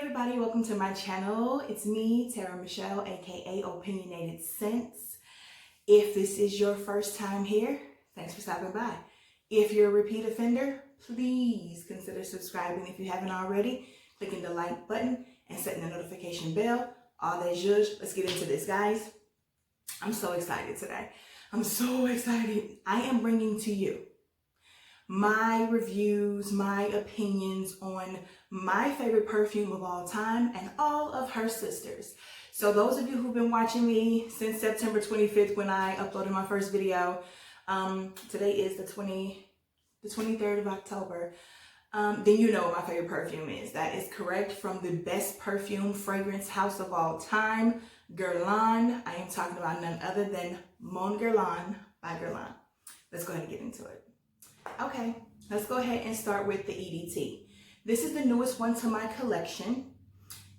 everybody, welcome to my channel. It's me, Tara Michelle, aka Opinionated Scents. If this is your first time here, thanks for stopping by. If you're a repeat offender, please consider subscribing if you haven't already, clicking the like button and setting the notification bell. All that zhuzh. Let's get into this, guys. I'm so excited today. I'm so excited. I am bringing to you my reviews, my opinions on my favorite perfume of all time and all of her sisters. So those of you who've been watching me since September 25th when I uploaded my first video, today is the 23rd of October, then you know what my favorite perfume is. That is correct. From the best perfume fragrance house of all time, Guerlain. I am talking about none other than Mon Guerlain by Guerlain. Let's go ahead and get into it. Okay, let's go ahead and start with the EDT. This is the newest one to my collection,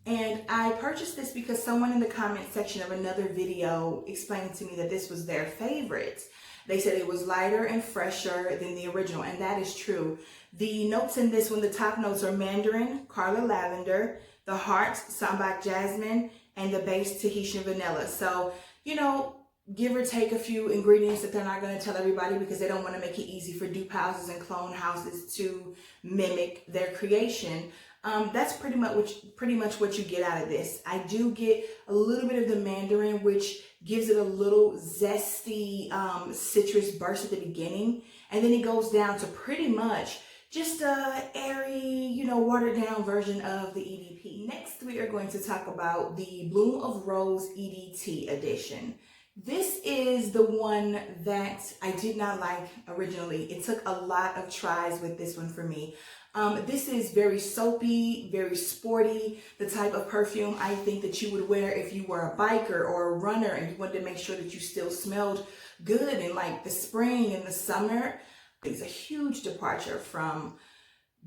and I purchased this because someone in the comment section of another video explained to me that this was their favorite. They said it was lighter and fresher than the original, and that is true. The notes in this one, the top notes are mandarin, Carla lavender, the heart, sambac jasmine, and the base Tahitian vanilla. So, you know, give or take a few ingredients that they're not going to tell everybody because they don't want to make it easy for dupe houses and clone houses to mimic their creation. That's pretty much what you get out of this. I do get a little bit of the mandarin, which gives it a little zesty citrus burst at the beginning, and then it goes down to pretty much just a airy, you know, watered down version of the EDP. Next, we are going to talk about the Bloom of Rose EDT edition. This is the one that I did not like originally. It took a lot of tries with this one for me. This is very soapy, very sporty, the type of perfume I think that you would wear if you were a biker or a runner and you wanted to make sure that you still smelled good in like the spring and the summer. It's a huge departure from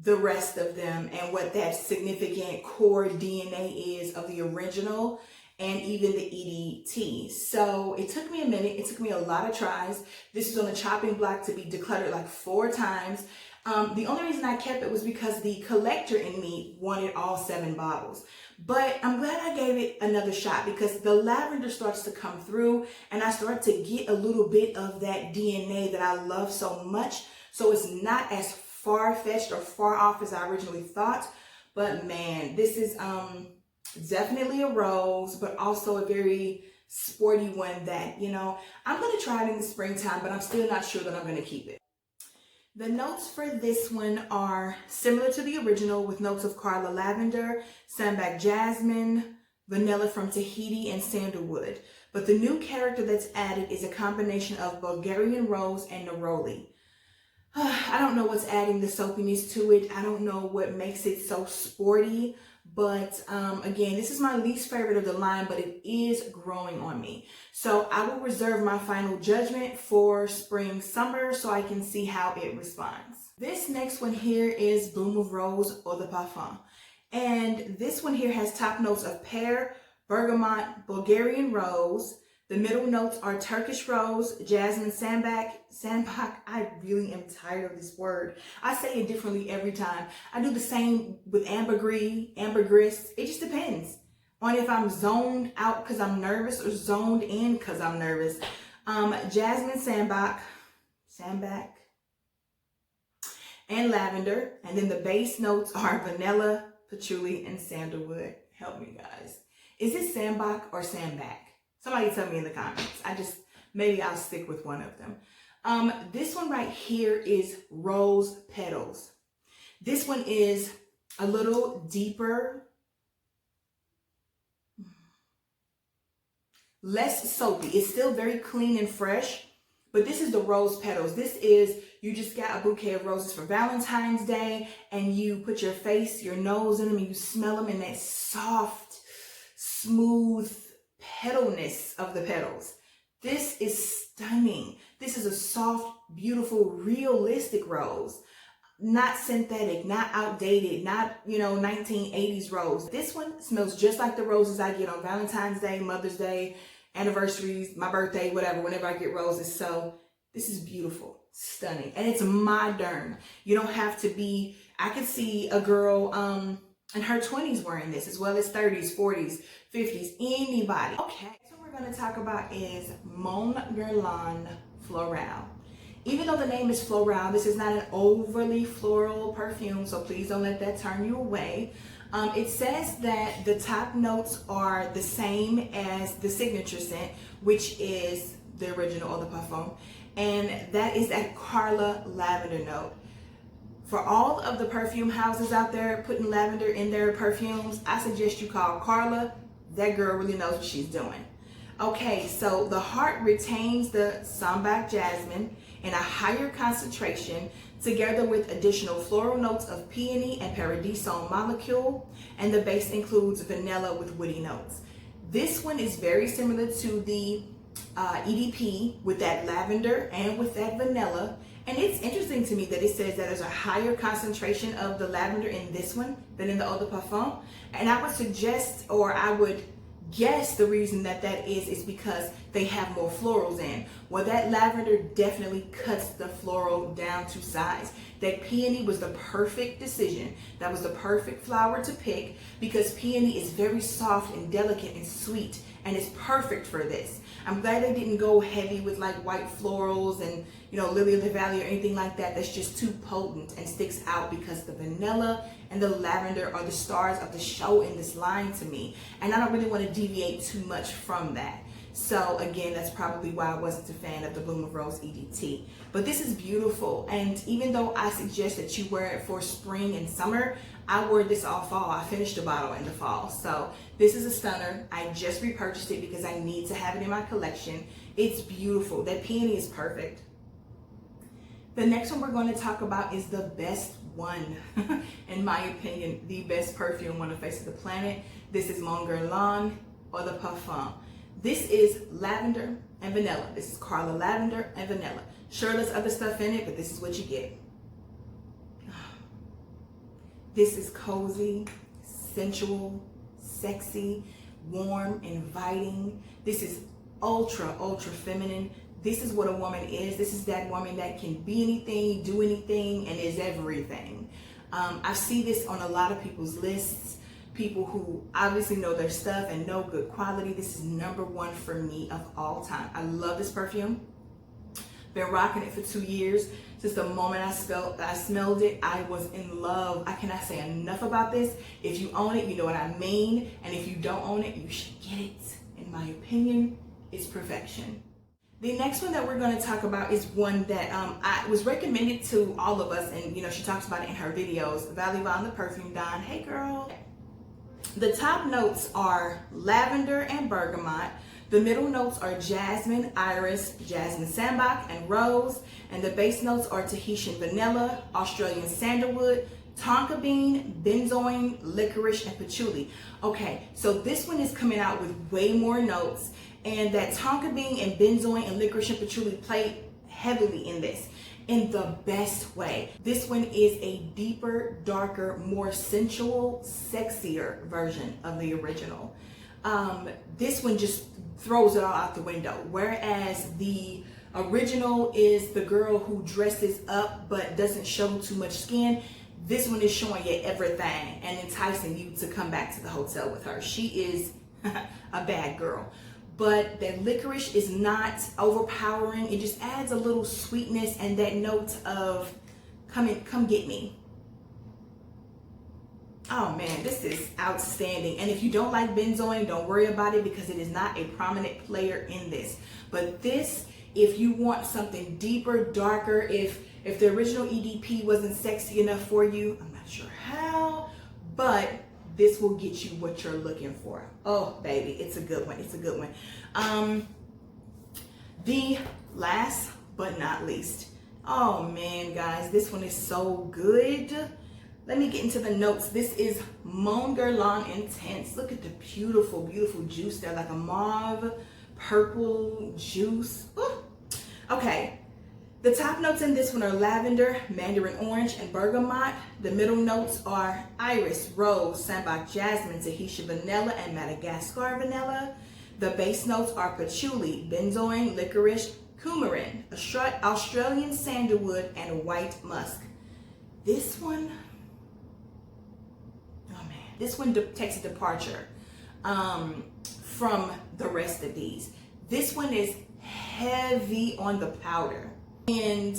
the rest of them and what that significant core DNA is of the original and even the EDT. So it took me a minute. It took me a lot of tries. This was on the chopping block to be decluttered like 4 times. The only reason I kept it was because the collector in me wanted all 7 bottles. But I'm glad I gave it another shot because the lavender starts to come through and I start to get a little bit of that DNA that I love so much. So it's not as far-fetched or far off as I originally thought. But man, this is definitely a rose, but also a very sporty one that, you know, I'm going to try it in the springtime, but I'm still not sure that I'm going to keep it. The notes for this one are similar to the original with notes of Carla lavender, sambac jasmine, vanilla from Tahiti, and sandalwood. But the new character that's added is a combination of Bulgarian rose and neroli. I don't know what's adding the soapiness to it. I don't know what makes it so sporty. But again, this is my least favorite of the line, but it is growing on me. So I will reserve my final judgment for spring, summer, so I can see how it responds. This next one here is Bloom of Rose Eau de Parfum. And this one here has top notes of pear, bergamot, Bulgarian rose. The middle notes are Turkish rose, jasmine, sambac. I really am tired of this word. I say it differently every time. I do the same with ambergris. It just depends on if I'm zoned out because I'm nervous or zoned in because I'm nervous. Jasmine, sambac, and lavender. And then the base notes are vanilla, patchouli, and sandalwood. Help me, guys. Is it sambac or sambac? Somebody tell me in the comments. Maybe I'll stick with one of them. This one right here is Rose Petals. This one is a little deeper, less soapy. It's still very clean and fresh, but this is the Rose Petals. This is, you just got a bouquet of roses for Valentine's Day and you put your face, your nose in them and you smell them in that soft, smooth petalness of the petals. This is stunning. This is a soft, beautiful, realistic rose. Not synthetic, not outdated, not, you know, 1980s rose. This one smells just like the roses I get on Valentine's Day, Mother's Day, anniversaries, my birthday, whatever, whenever I get roses. So this is beautiful, stunning, and it's modern. You don't have to be, I could see a girl in her 20s wearing this, as well as 30s, 40s, 50s, anybody. Okay, so what we're going to talk about is Mon Guerlain Florale. Even though the name is Floral, this is not an overly floral perfume, so please don't let that turn you away. It says that the top notes are the same as the signature scent, which is the original Eau de Parfum, and that is that Carla lavender note. For all of the perfume houses out there putting lavender in their perfumes, I suggest you call Carla. That girl really knows what she's doing. Okay, so the heart retains the sambac jasmine in a higher concentration, together with additional floral notes of peony and paradisol molecule, and the base includes vanilla with woody notes. This one is very similar to the EDP with that lavender and with that vanilla. And it's interesting to me that it says that there's a higher concentration of the lavender in this one than in the Eau de Parfum. And I would suggest, or I would guess the reason that is because they have more florals in. Well, that lavender definitely cuts the floral down to size. That peony was the perfect decision. That was the perfect flower to pick because peony is very soft and delicate and sweet, and it's perfect for this. I'm glad they didn't go heavy with like white florals and, you know, lily of the valley or anything like that. That's just too potent and sticks out, because the vanilla and the lavender are the stars of the show in this line to me. And I don't really want to deviate too much from that. So again, that's probably why I wasn't a fan of the Bloom of Rose EDT. But this is beautiful. And even though I suggest that you wear it for spring and summer, I wore this all fall. I finished the bottle in the fall. So this is a stunner. I just repurchased it because I need to have it in my collection. It's beautiful. That peony is perfect. The next one we're going to talk about is the best one, in my opinion, the best perfume on the face of the planet. This is Mon Guerlain Eau de Parfum. This is lavender and vanilla. This is Carla lavender and vanilla. Sure, there's other stuff in it, but this is what you get. This is cozy, sensual, sexy, warm, inviting. This is ultra, ultra feminine. This is what a woman is. This is that woman that can be anything, do anything, and is everything. I see this on a lot of people's lists. People who obviously know their stuff and know good quality. This is #1 for me of all time. I love this perfume. Been rocking it for 2 years. Since the moment I smelled it, I was in love. I cannot say enough about this. If you own it, you know what I mean. And if you don't own it, you should get it. In my opinion, it's perfection. The next one that we're going to talk about is one that I was recommended to all of us, and you know, she talks about it in her videos. Valley Von the Perfume Don. Hey girl. The top notes are lavender and bergamot. The middle notes are jasmine, iris, jasmine sambac, and rose. And the base notes are Tahitian vanilla, Australian sandalwood, tonka bean, benzoin, licorice, and patchouli. Okay, so this one is coming out with way more notes. And that tonka bean and benzoin and licorice and patchouli play heavily in this, in the best way. This one is a deeper, darker, more sensual, sexier version of the original. This one just throws it all out the window. Whereas the original is the girl who dresses up but doesn't show too much skin. This one is showing you everything and enticing you to come back to the hotel with her. She is a bad girl. But that licorice is not overpowering. It just adds a little sweetness and that note of come get me. Oh man, this is outstanding. And if you don't like benzoin, don't worry about it because it is not a prominent player in this. But this, if you want something deeper, darker, if the original EDP wasn't sexy enough for you, I'm not sure how, but this will get you what you're looking for. Oh, baby, it's a good one. It's a good one. The last but not least. Oh, man, guys, this one is so good. Let me get into the notes. This is Mon Guerlain Intense. Look at the beautiful, beautiful juice there, like a mauve, purple juice. Ooh. Okay. The top notes in this one are lavender, mandarin orange, and bergamot. The middle notes are iris, rose, sambac, jasmine, Tahitian vanilla, and Madagascar vanilla. The base notes are patchouli, benzoin, licorice, coumarin, Australian sandalwood, and white musk. This one, oh man, This one takes a departure from the rest of these. This one is heavy on the powder, and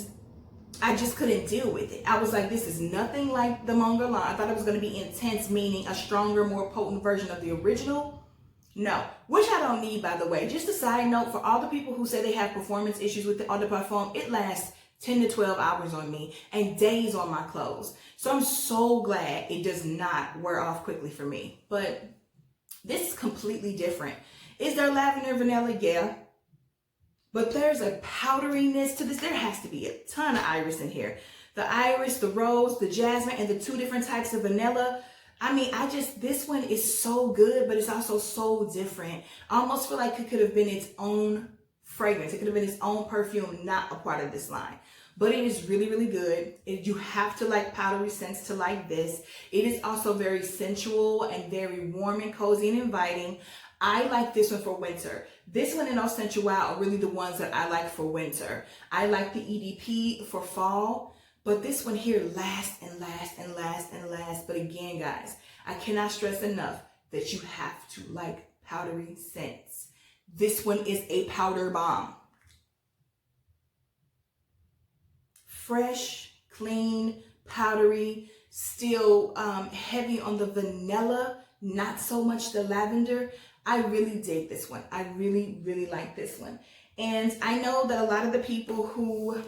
I just couldn't deal with it. I was like, this is nothing like the Mon Guerlain. I thought it was going to be intense, meaning a stronger, more potent version of the original. No, which I don't need, by the way. Just a side note, for all the people who say they have performance issues with the Eau de Parfum, it lasts 10 to 12 hours on me and days on my clothes. So I'm so glad it does not wear off quickly for me. But this is completely different. Is there lavender, vanilla? Yeah. But there's a powderiness to this. There has to be a ton of iris in here. The iris, the rose, the jasmine, and the 2 different types of vanilla. I mean, this one is so good, but it's also so different. I almost feel like it could have been its own fragrance. It could have been its own perfume, not a part of this line. But it is really, really good. You have to like powdery scents to like this. It is also very sensual and very warm and cozy and inviting. I like this one for winter. This one and Eau Sensuelle are really the ones that I like for winter. I like the EDP for fall, but this one here lasts and lasts and lasts and lasts. But again, guys, I cannot stress enough that you have to like powdery scents. This one is a powder bomb. Fresh, clean, powdery, still heavy on the vanilla, not so much the lavender. I really dig this one. I really, really like this one. And I know that a lot of the people who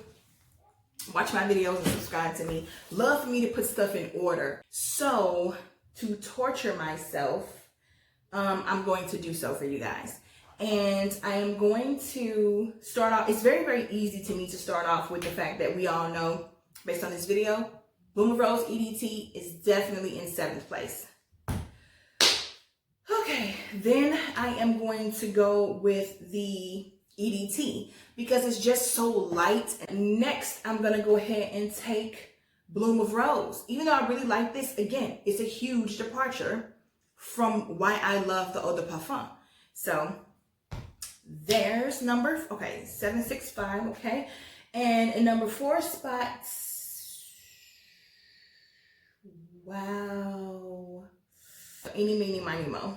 watch my videos and subscribe to me love for me to put stuff in order. So to torture myself, I'm going to do so for you guys. And I am going to start off. It's very, very easy to me to start off with the fact that we all know, based on this video, Bloom of Rose EDT is definitely in 7th place. Okay, then I am going to go with the EDT because it's just so light. And next, I'm going to go ahead and take Bloom of Rose. Even though I really like this, again, it's a huge departure from why I love the Eau de Parfum. So there's number, 765, okay. And in number 4 spots, wow. Eeny, meeny, miny, mo.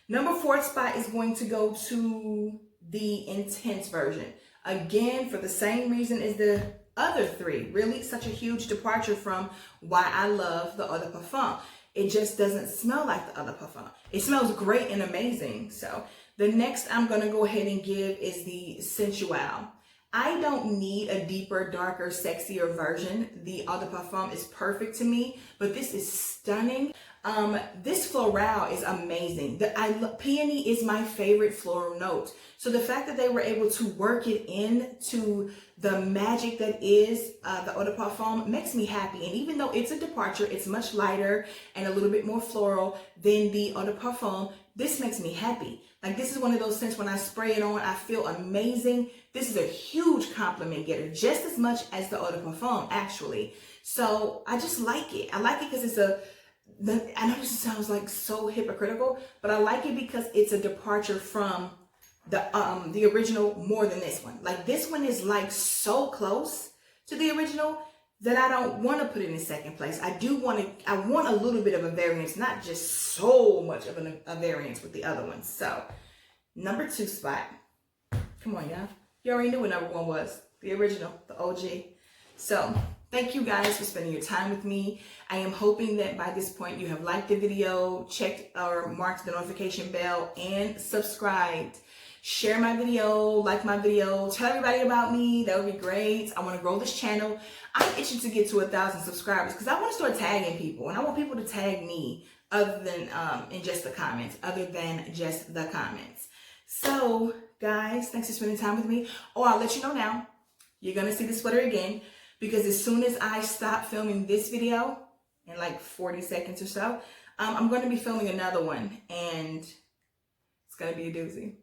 Number 4 spot is going to go to the intense version. Again, for the same reason as the other 3. Really such a huge departure from why I love the Eau de Parfum. It just doesn't smell like the Eau de Parfum. It smells great and amazing. So the next I'm going to go ahead and give is the Sensuelle. I don't need a deeper, darker, sexier version. The Eau de Parfum is perfect to me, but this is stunning. This Floral is amazing. Peony is my favorite floral note. So the fact that they were able to work it into the magic that is the Eau de Parfum makes me happy. And even though it's a departure, it's much lighter and a little bit more floral than the Eau de Parfum, this makes me happy. Like, this is one of those scents when I spray it on, I feel amazing. This is a huge compliment getter, just as much as the Eau de Parfum, actually. So I just like it. I like it because I know this sounds like so hypocritical, but I like it because it's a departure from the original more than this one. Like, this one is like so close to the original that I don't want to put it in 2nd place. I want a little bit of a variance, not just so much of a variance with the other ones. So number 2 spot, come on, y'all. You already knew what number 1 was, the original, the OG. So thank you guys for spending your time with me. I am hoping that by this point you have liked the video, checked or marked the notification bell, and subscribed. Share my video, like my video, tell everybody about me. That would be great. I want to grow this channel. I'm itching to get to 1,000 subscribers because I want to start tagging people, and I want people to tag me other than in just the comments, So guys, thanks for spending time with me. Oh, I'll let you know now, you're going to see the sweater again, because as soon as I stop filming this video in like 40 seconds or so, I'm going to be filming another one, and it's going to be a doozy.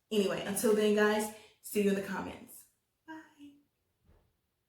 Anyway, until then, guys, see you in the comments.